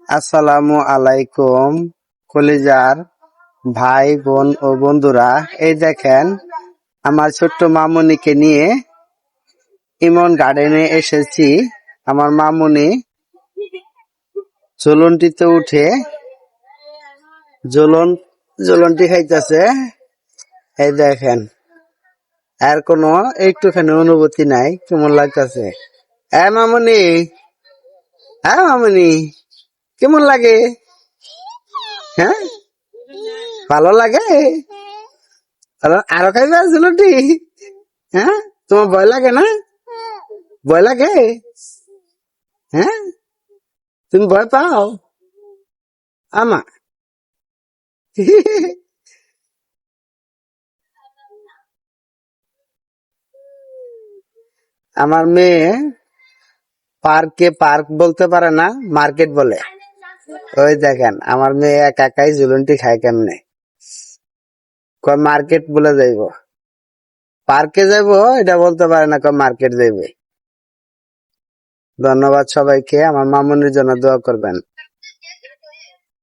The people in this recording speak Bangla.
আসসালামু আলাইকুম কলিজার ভাই বোন ও বন্ধুরা, এই দেখেন আমার ছোট্ট মামুনিকে নিয়ে ইমন গার্ডেনে এসেছি। আমার মামুনি ঝুলনটিতে উঠে ঝুলনটি খাইতেছে। এই দেখেন, আর কোনো একটুখানি অনুভূতি নাই, কেমন লাগতেছে। মামুনি, মামুনি কেমন লাগে? হ্যাঁ, ভালো লাগে। আরো খাইবে ঝুলনটি? হ্যাঁ, তোমার ভয় লাগে না? ভয় লাগে? হ্যাঁ, তুমি ভয় পাও? আমা আমার মেয়ে পার্ক বলতে পারে না, মার্কেট বলে। ওই দেখেন আমার মেয়ে একা একাই ঝুলনটি খায় কেমনে। কয় মার্কেট বলে যাইব, পার্কে যাইব এটা বলতে পারে না, কয় মার্কেট যাইবে। ধন্যবাদ সবাইকে, আমার মামুনির জন্য দোয়া করবেন।